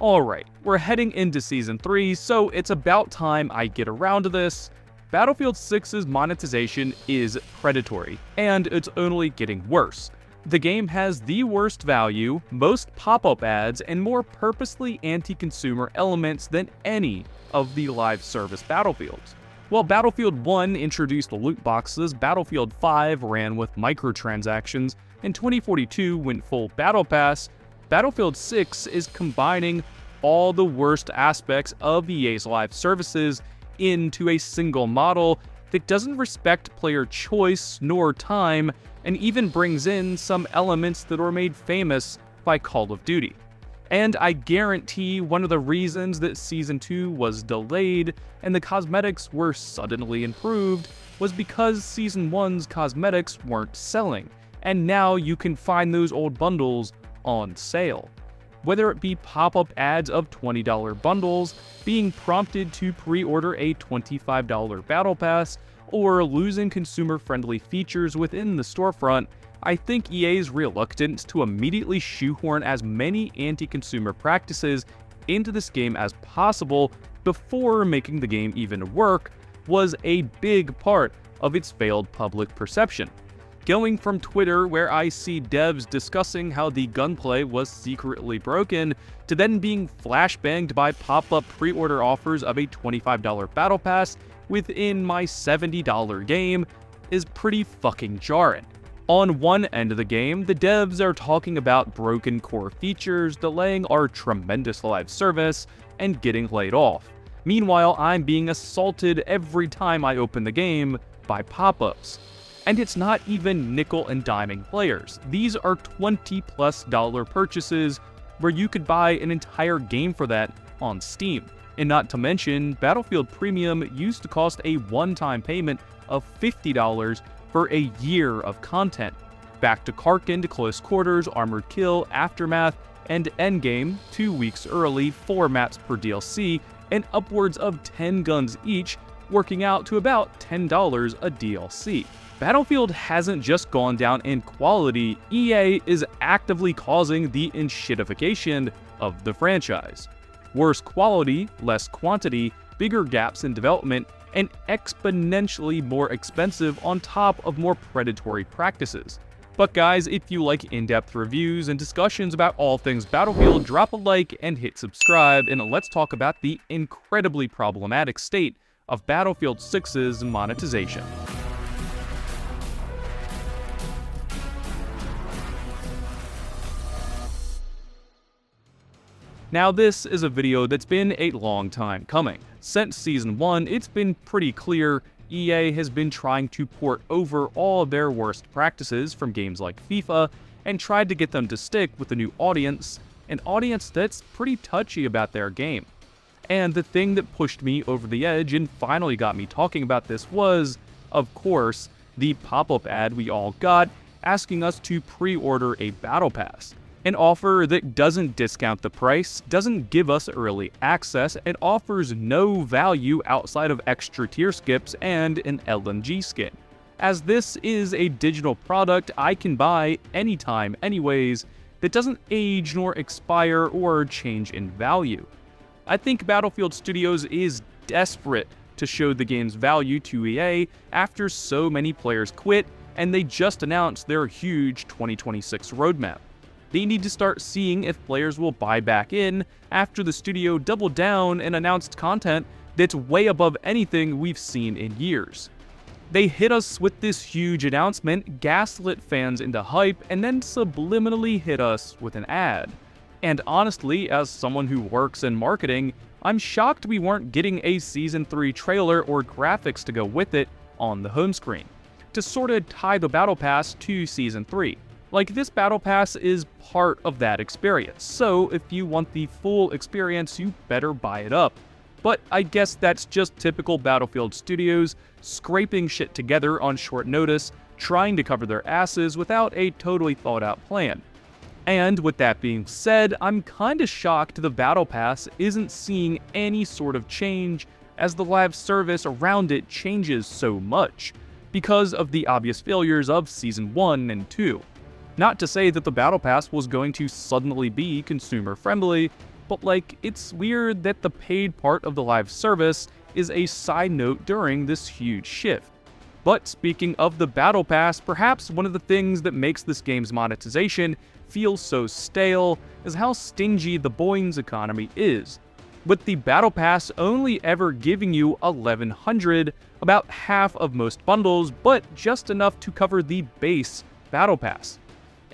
Alright, we're heading into Season 3, so it's about time I get around to this. Battlefield 6's monetization is predatory, and it's only getting worse. The game has the worst value, most pop-up ads, and more purposely anti-consumer elements than any of the live service Battlefields. While Battlefield 1 introduced loot boxes, Battlefield 5 ran with microtransactions, and 2042 went full Battle Pass, Battlefield 6 is combining all the worst aspects of EA's live services into a single model that doesn't respect player choice nor time, and even brings in some elements that were made famous by Call of Duty. And I guarantee one of the reasons that Season 2 was delayed and the cosmetics were suddenly improved was because Season 1's cosmetics weren't selling, and now you can find those old bundles on sale. Whether it be pop-up ads of $20 bundles, being prompted to pre-order a $25 Battle Pass, or losing consumer-friendly features within the storefront, I think EA's reluctance to immediately shoehorn as many anti-consumer practices into this game as possible before making the game even work was a big part of its failed public perception. Going from Twitter, where I see devs discussing how the gunplay was secretly broken, to then being flashbanged by pop-up pre-order offers of a $25 Battle Pass within my $70 game is pretty fucking jarring. On one end of the game, the devs are talking about broken core features, delaying our tremendous live service, and getting laid off. Meanwhile, I'm being assaulted every time I open the game by pop-ups. And it's not even nickel and diming players. These are $20+ purchases where you could buy an entire game for that on Steam. And not to mention, Battlefield Premium used to cost a one-time payment of $50 for a year of content. Back to Karkin to Close Quarters, Armored Kill, Aftermath, and Endgame 2 weeks early, 4 maps per DLC, and upwards of 10 guns each, working out to about $10 a DLC. Battlefield hasn't just gone down in quality, EA is actively causing the enshittification of the franchise. Worse quality, less quantity, bigger gaps in development, and exponentially more expensive on top of more predatory practices. But guys, if you like in-depth reviews and discussions about all things Battlefield, drop a like and hit subscribe, and let's talk about the incredibly problematic state of Battlefield 6's monetization. Now this is a video that's been a long time coming. Since Season 1, it's been pretty clear EA has been trying to port over all of their worst practices from games like FIFA and tried to get them to stick with a new audience, an audience that's pretty touchy about their game. And the thing that pushed me over the edge and finally got me talking about this was, of course, the pop-up ad we all got asking us to pre-order a Battle Pass. An offer that doesn't discount the price, doesn't give us early access, and offers no value outside of extra tier skips and an LMG skin. As this is a digital product I can buy anytime anyways, that doesn't age nor expire or change in value. I think Battlefield Studios is desperate to show the game's value to EA after so many players quit and they just announced their huge 2026 roadmap. They need to start seeing if players will buy back in after the studio doubled down and announced content that's way above anything we've seen in years. They hit us with this huge announcement, gaslit fans into hype, and then subliminally hit us with an ad. And honestly, as someone who works in marketing, I'm shocked we weren't getting a Season 3 trailer or graphics to go with it on the home screen, to sorta tie the Battle Pass to Season 3. Like, this Battle Pass is part of that experience, so if you want the full experience, you better buy it up. But I guess that's just typical Battlefield Studios, scraping shit together on short notice, trying to cover their asses without a totally thought out plan. And with that being said, I'm kinda shocked the Battle Pass isn't seeing any sort of change as the live service around it changes so much, because of the obvious failures of Season 1 and 2. Not to say that the Battle Pass was going to suddenly be consumer friendly, but it's weird that the paid part of the live service is a side note during this huge shift. But speaking of the Battle Pass, perhaps one of the things that makes this game's monetization feel so stale is how stingy the Boings economy is. With the Battle Pass only ever giving you 1100, about half of most bundles, but just enough to cover the base Battle Pass.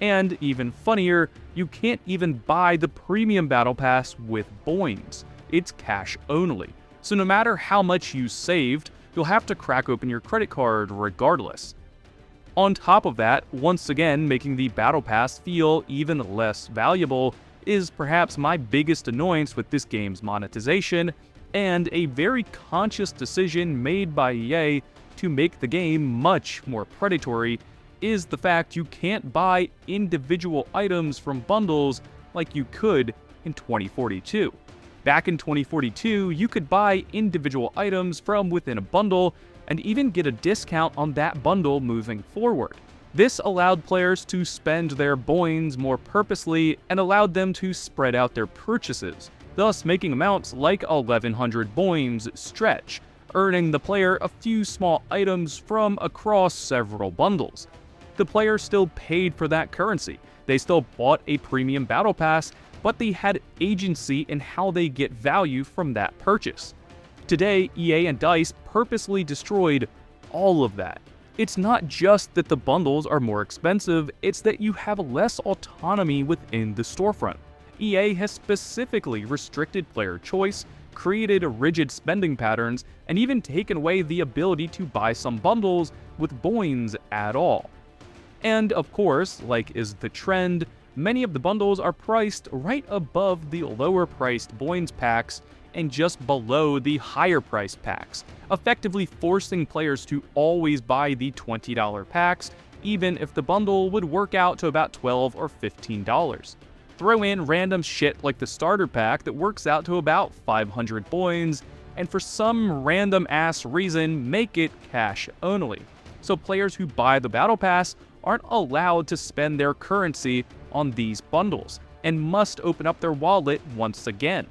And even funnier, you can't even buy the Premium Battle Pass with Boings. It's cash only. So no matter how much you saved, you'll have to crack open your credit card regardless. On top of that, once again making the Battle Pass feel even less valuable is perhaps my biggest annoyance with this game's monetization, and a very conscious decision made by EA to make the game much more predatory is the fact you can't buy individual items from bundles like you could in 2042. Back in 2042, you could buy individual items from within a bundle and even get a discount on that bundle moving forward. This allowed players to spend their Boings more purposely and allowed them to spread out their purchases, thus making amounts like 1100 Boings stretch, earning the player a few small items from across several bundles. The player still paid for that currency. They still bought a premium battle pass, but they had agency in how they get value from that purchase. Today, EA and DICE purposely destroyed all of that. It's not just that the bundles are more expensive, it's that you have less autonomy within the storefront. EA has specifically restricted player choice, created rigid spending patterns, and even taken away the ability to buy some bundles with Boings at all. And of course, like is the trend, many of the bundles are priced right above the lower priced Boings packs and just below the higher priced packs, effectively forcing players to always buy the $20 packs, even if the bundle would work out to about $12 or $15. Throw in random shit like the starter pack that works out to about 500 Boings, and for some random ass reason make it cash only. So players who buy the Battle Pass aren't allowed to spend their currency on these bundles, and must open up their wallet once again.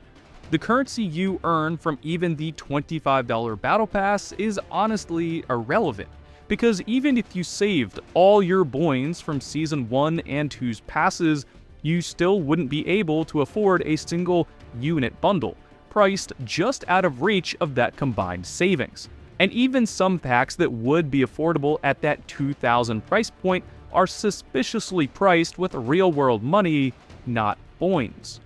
The currency you earn from even the $25 Battle Pass is honestly irrelevant, because even if you saved all your Boings from Season 1 and 2's passes, you still wouldn't be able to afford a single unit bundle, priced just out of reach of that combined savings. And even some packs that would be affordable at that $2,000 price point are suspiciously priced with real-world money, not Boings.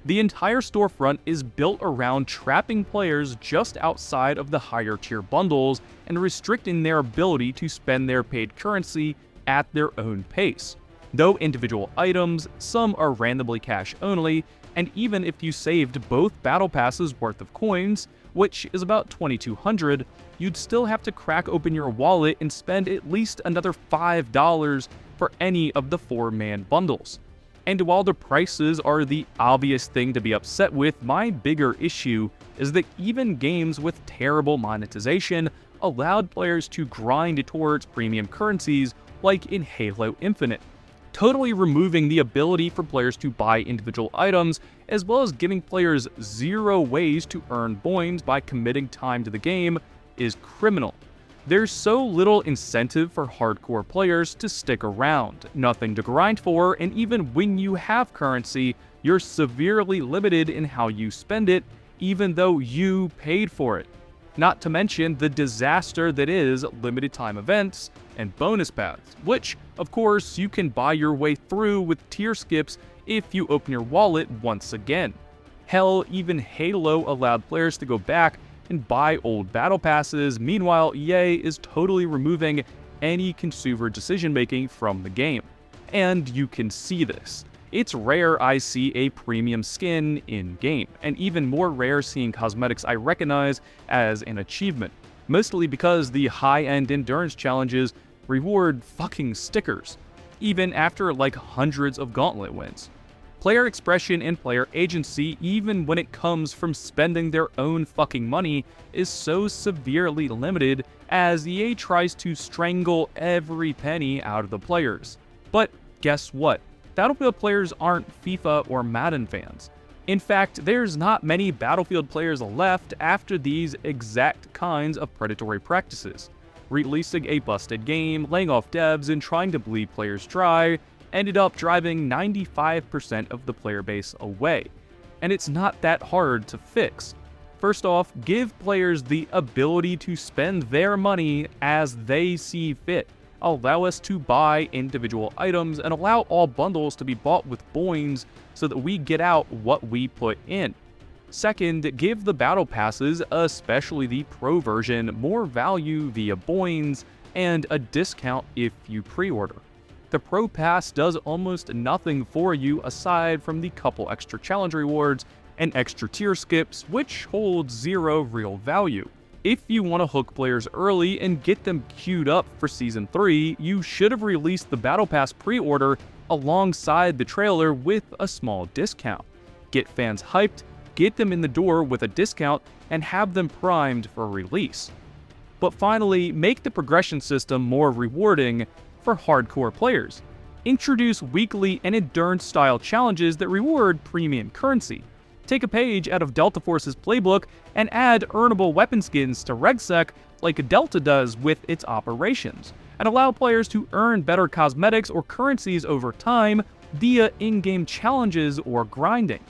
The entire storefront is built around trapping players just outside of the higher tier bundles and restricting their ability to spend their paid currency at their own pace. Though individual items, some are randomly cash only, and even if you saved both battle passes worth of coins, which is about 2,200, you'd still have to crack open your wallet and spend at least another $5 for any of the 4-man bundles. And while the prices are the obvious thing to be upset with, my bigger issue is that even games with terrible monetization allowed players to grind towards premium currencies like in Halo Infinite, totally removing the ability for players to buy individual items, as well as giving players 0 ways to earn Boings by committing time to the game is criminal. There's so little incentive for hardcore players to stick around, nothing to grind for, and even when you have currency, you're severely limited in how you spend it, even though you paid for it. Not to mention the disaster that is limited time events and bonus paths, which, of course, you can buy your way through with tier skips if you open your wallet once again. Hell, even Halo allowed players to go back and buy old battle passes. Meanwhile, EA is totally removing any consumer decision-making from the game. And you can see this. It's rare I see a premium skin in-game, and even more rare seeing cosmetics I recognize as an achievement, mostly because the high-end endurance challenges reward fucking stickers, even after like hundreds of gauntlet wins. Player expression and player agency, even when it comes from spending their own fucking money, is so severely limited as EA tries to strangle every penny out of the players. But guess what? Battlefield players aren't FIFA or Madden fans. In fact, there's not many Battlefield players left after these exact kinds of predatory practices. Releasing a busted game, laying off devs, and trying to bleed players dry ended up driving 95% of the player base away. And it's not that hard to fix. First off, give players the ability to spend their money as they see fit. Allow us to buy individual items and allow all bundles to be bought with boins so that we get out what we put in. Second, give the battle passes, especially the pro version, more value via boins and a discount if you pre-order. The pro pass does almost nothing for you aside from the couple extra challenge rewards and extra tier skips, which hold zero real value. If you want to hook players early and get them queued up for Season 3, you should have released the Battle Pass pre-order alongside the trailer with a small discount. Get fans hyped, get them in the door with a discount, and have them primed for release. But finally, make the progression system more rewarding for hardcore players. Introduce weekly and endurance-style challenges that reward premium currency. Take a page out of Delta Force's playbook and add earnable weapon skins to RegSec like Delta does with its operations, and allow players to earn better cosmetics or currencies over time via in-game challenges or grinding.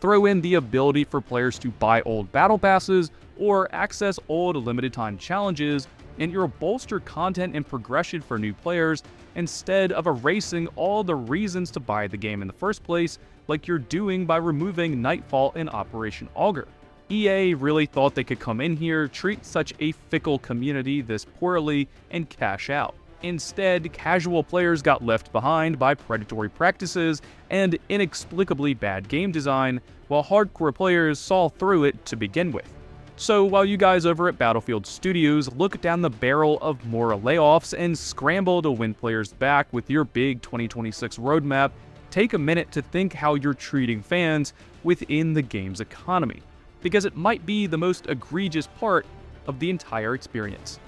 Throw in the ability for players to buy old battle passes or access old limited-time challenges, and you'll bolster content and progression for new players instead of erasing all the reasons to buy the game in the first place, like you're doing by removing Nightfall in Operation Augur. EA really thought they could come in here, treat such a fickle community this poorly, and cash out. Instead, casual players got left behind by predatory practices and inexplicably bad game design, while hardcore players saw through it to begin with. So while you guys over at Battlefield Studios look down the barrel of more layoffs and scramble to win players back with your big 2026 roadmap, take a minute to think how you're treating fans within the game's economy, because it might be the most egregious part of the entire experience.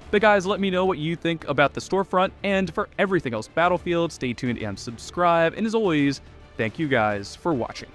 But guys, let me know what you think about the storefront, and for everything else Battlefield, stay tuned and subscribe, and as always, thank you guys for watching.